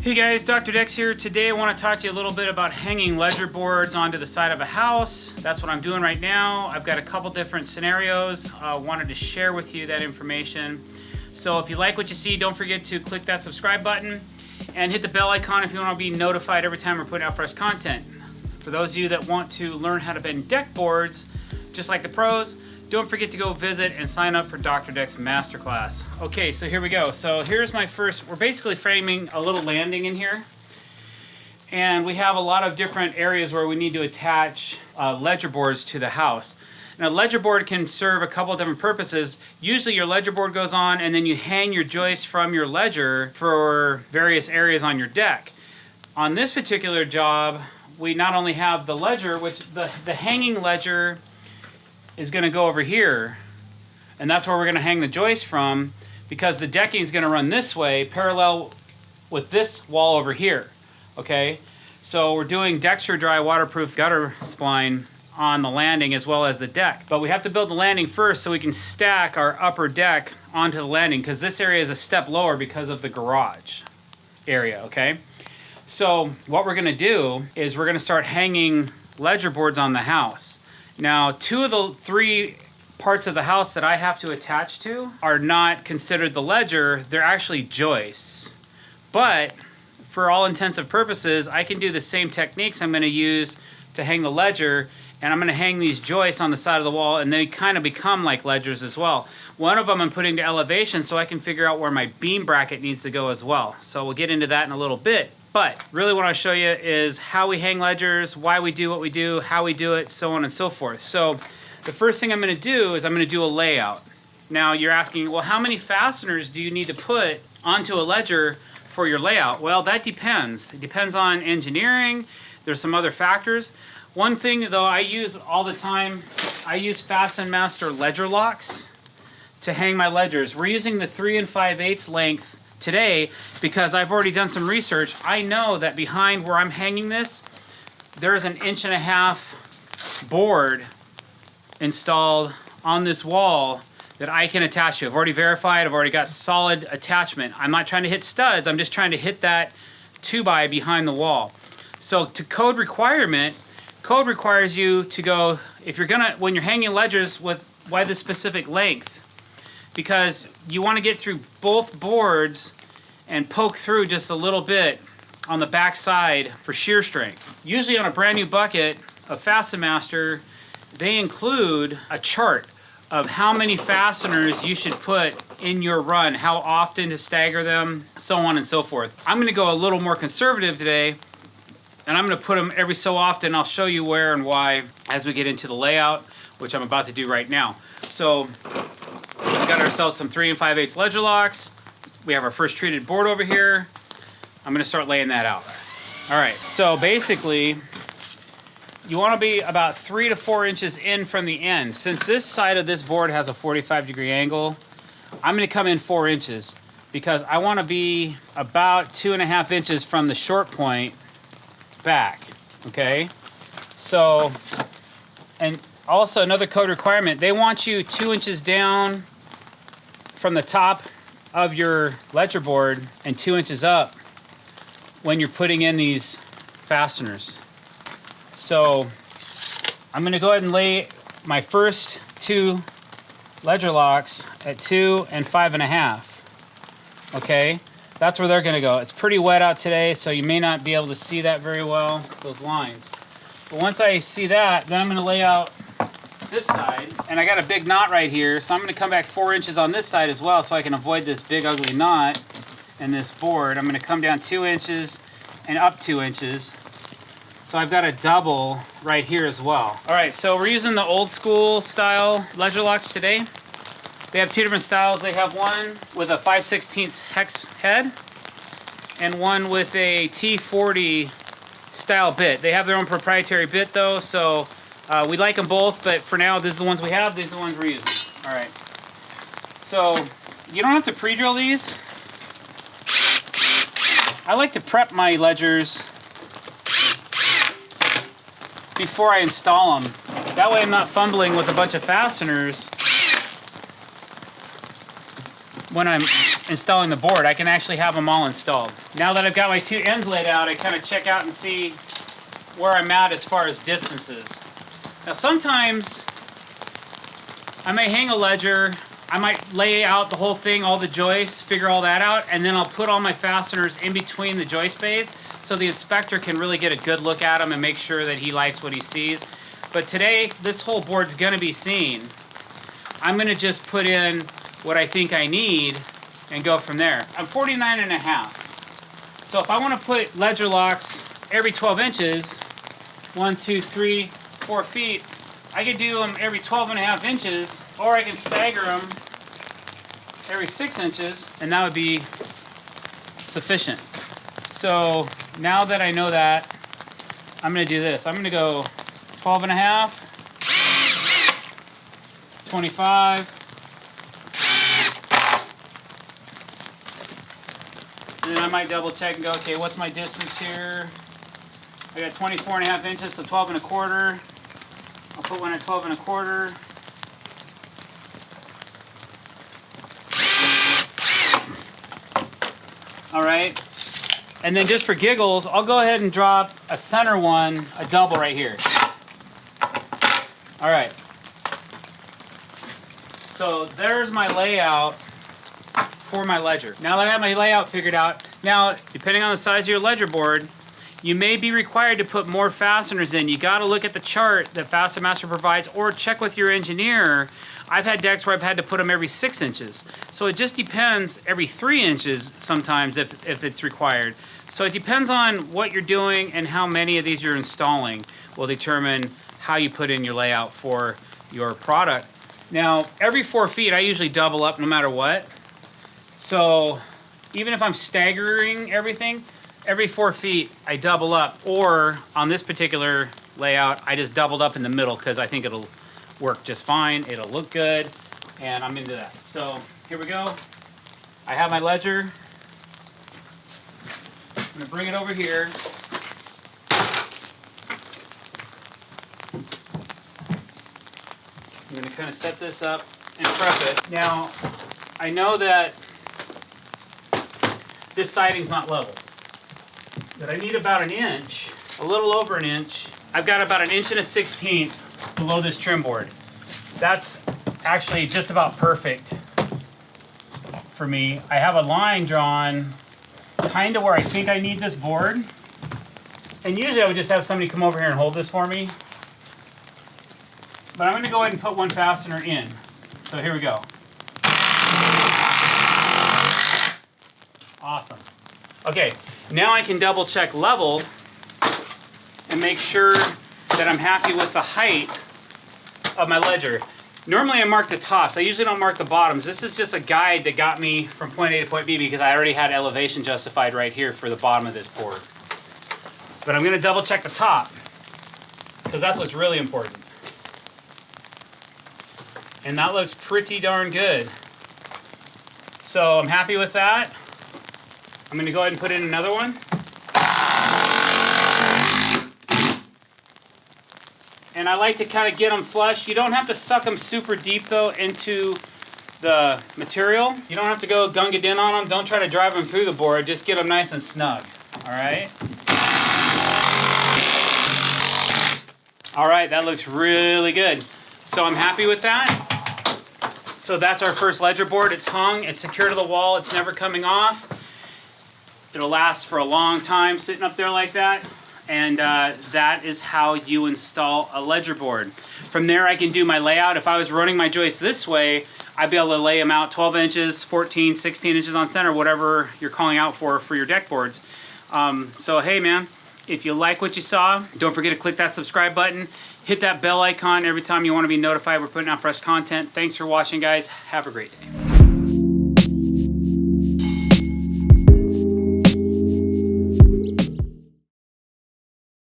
Hey guys, Dr. Dex here. Today I want to talk to you a little bit about hanging ledger boards onto the side of a house. That's what I'm doing right now. I've got a couple different scenarios. I wanted to share with you that information. So if you like what you see, don't forget to click that subscribe button and hit the bell icon if you want to be notified every time we're putting out fresh content. For those of you that want to learn how to bend deck boards, just like the pros, don't forget to go visit and sign up for Dr. Deck's Masterclass. Okay, so here we go. So here's my first, we're basically framing a little landing in here. And we have a lot of different areas where we need to attach ledger boards to the house. Now, ledger board can serve a couple of different purposes. Usually your ledger board goes on and then you hang your joists from your ledger for various areas on your deck. On this particular job, we not only have the ledger, which the hanging ledger is going to go over here, and that's where we're going to hang the joist from, because the decking is going to run this way parallel with this wall over here. Okay, so we're doing Dexter dry waterproof gutter spline on the landing as well as the deck, but we have to build the landing first so we can stack our upper deck onto the landing, because this area is a step lower because of the garage area. Okay, so what we're going to do is we're going to start hanging ledger boards on the house. Now, two of the three parts of the house that I have to attach to are not considered the ledger, they're actually joists. But for all intensive purposes, I can do the same techniques I'm going to use to hang the ledger, and I'm going to hang these joists on the side of the wall, and they kind of become like ledgers as well. One of them I'm putting to elevation so I can figure out where my beam bracket needs to go as well. So we'll get into that in a little bit. But really what I show you is how we hang ledgers, why we do what we do, how we do it, so on and so forth. So the first thing I'm going to do is I'm going to do a layout. Now you're asking, well, how many fasteners do you need to put onto a ledger for your layout? Well, that depends. It depends on engineering. There's some other factors. One thing though I use all the time, I use Fasten Master ledger locks to hang my ledgers. We're using the 3 5/8 length today because I've already done some research. I know that behind where I'm hanging this, there's an 1.5 inch board installed on this wall that I can attach to. I've already verified, I've already got solid attachment. I'm not trying to hit studs, I'm just trying to hit that 2x behind the wall. So to code requirement, code requires you to go, if you're gonna, when you're hanging ledgers, with why this specific length? Because you want to get through both boards and poke through just a little bit on the back side for shear strength. Usually on a brand new bucket of Fasten Master, they include a chart of how many fasteners you should put in your run, how often to stagger them, so on and so forth. I'm going to go a little more conservative today, and I'm going to put them every so often. I'll show you where and why as we get into the layout, which I'm about to do right now. So we got ourselves some 3 5/8 ledger locks. We have our first treated board over here. I'm going to start laying that out. All right, so basically, you want to be about 3 to 4 inches in from the end. Since this side of this board has a 45-degree angle, I'm going to come in 4 inches because I want to be about 2.5 inches from the short point back. Okay, so, and also another code requirement, they want you 2 inches down from the top of your ledger board and 2 inches up when you're putting in these fasteners. So I'm going to go ahead and lay my first 2 ledger locks at 2 and 5.5. Okay, that's where they're going to go. It's pretty wet out today, so you may not be able to see that very well, those lines. But once I see that, then I'm going to lay out this side, and I got a big knot right here, so I'm going to come back 4 inches on this side as well so I can avoid this big ugly knot in this board. I'm going to come down 2 inches and up 2 inches, so I've got a double right here as well. Alright, so we're using the old school style ledger locks today. They have 2 different styles. They have one with a 5/16 hex head and one with a T40 style bit. They have their own proprietary bit though, so we like them both, but for now, these are the ones we have, these are the ones we're using. All right. So, you don't have to pre-drill these. I like to prep my ledgers before I install them. That way I'm not fumbling with a bunch of fasteners when I'm installing the board. I can actually have them all installed. Now that I've got my two ends laid out, I kind of check out and see where I'm at as far as distances. Now sometimes I may hang a ledger, I might lay out the whole thing, all the joists, figure all that out, and then I'll put all my fasteners in between the joist bays so the inspector can really get a good look at them and make sure that he likes what he sees. But today, this whole board's gonna be seen. I'm gonna just put in what I think I need and go from there. I'm 49.5. So if I wanna put ledger locks every 12 inches, 1, 2, 3, 4 feet, I could do them every 12.5 inches, or I can stagger them every 6 inches, and that would be sufficient. So now that I know that, I'm gonna do this. I'm gonna go 12.5, 25, and then I might double check and go, okay, what's my distance here? I got 24.5 inches, so 12.25. I'll put one at 12.25. All right, and then just for giggles, I'll go ahead and drop a center one, a double right here. All right, so there's my layout for my ledger. Now that I have my layout figured out, now depending on the size of your ledger board, you may be required to put more fasteners in. You gotta look at the chart that Fasten Master provides or check with your engineer. I've had decks where I've had to put them every 6 inches. So it just depends, every 3 inches sometimes if it's required. So it depends on what you're doing and how many of these you're installing will determine how you put in your layout for your product. Now, every 4 feet, I usually double up no matter what. So even if I'm staggering everything, every 4 feet, I double up, or on this particular layout, I just doubled up in the middle because I think it'll work just fine, it'll look good, and I'm into that. So here we go. I have my ledger. I'm gonna bring it over here. I'm gonna kind of set this up and prep it. Now, I know that this siding's not level, but I need about an inch, a little over an inch. I've got about 1.1/16 inches below this trim board. That's actually just about perfect for me. I have a line drawn kind of where I think I need this board. And usually I would just have somebody come over here and hold this for me. But I'm gonna go ahead and put one fastener in. So here we go. Awesome. Okay, now I can double check level and make sure that I'm happy with the height of my ledger. Normally I mark the tops. I usually don't mark the bottoms. This is just a guide that got me from point A to point B because I already had elevation justified right here for the bottom of this board. But I'm gonna double check the top because that's what's really important. And that looks pretty darn good. So I'm happy with that. I'm gonna go ahead and put in another one. And I like to kind of get them flush. You don't have to suck them super deep though into the material. You don't have to go gung it in on them. Don't try to drive them through the board. Just get them nice and snug. All right. All right, that looks really good. So I'm happy with that. So that's our first ledger board. It's hung, it's secure to the wall, it's never coming off. It'll last for a long time sitting up there like that. And that is how you install a ledger board. From there I can do my layout. If I was running my joists this way, I'd be able to lay them out 12 inches, 14, 16 inches on center, whatever you're calling out for your deck boards. So hey man, if you like what you saw, don't forget to click that subscribe button. Hit that bell icon every time you want to be notified we're putting out fresh content. Thanks for watching, guys. Have a great day.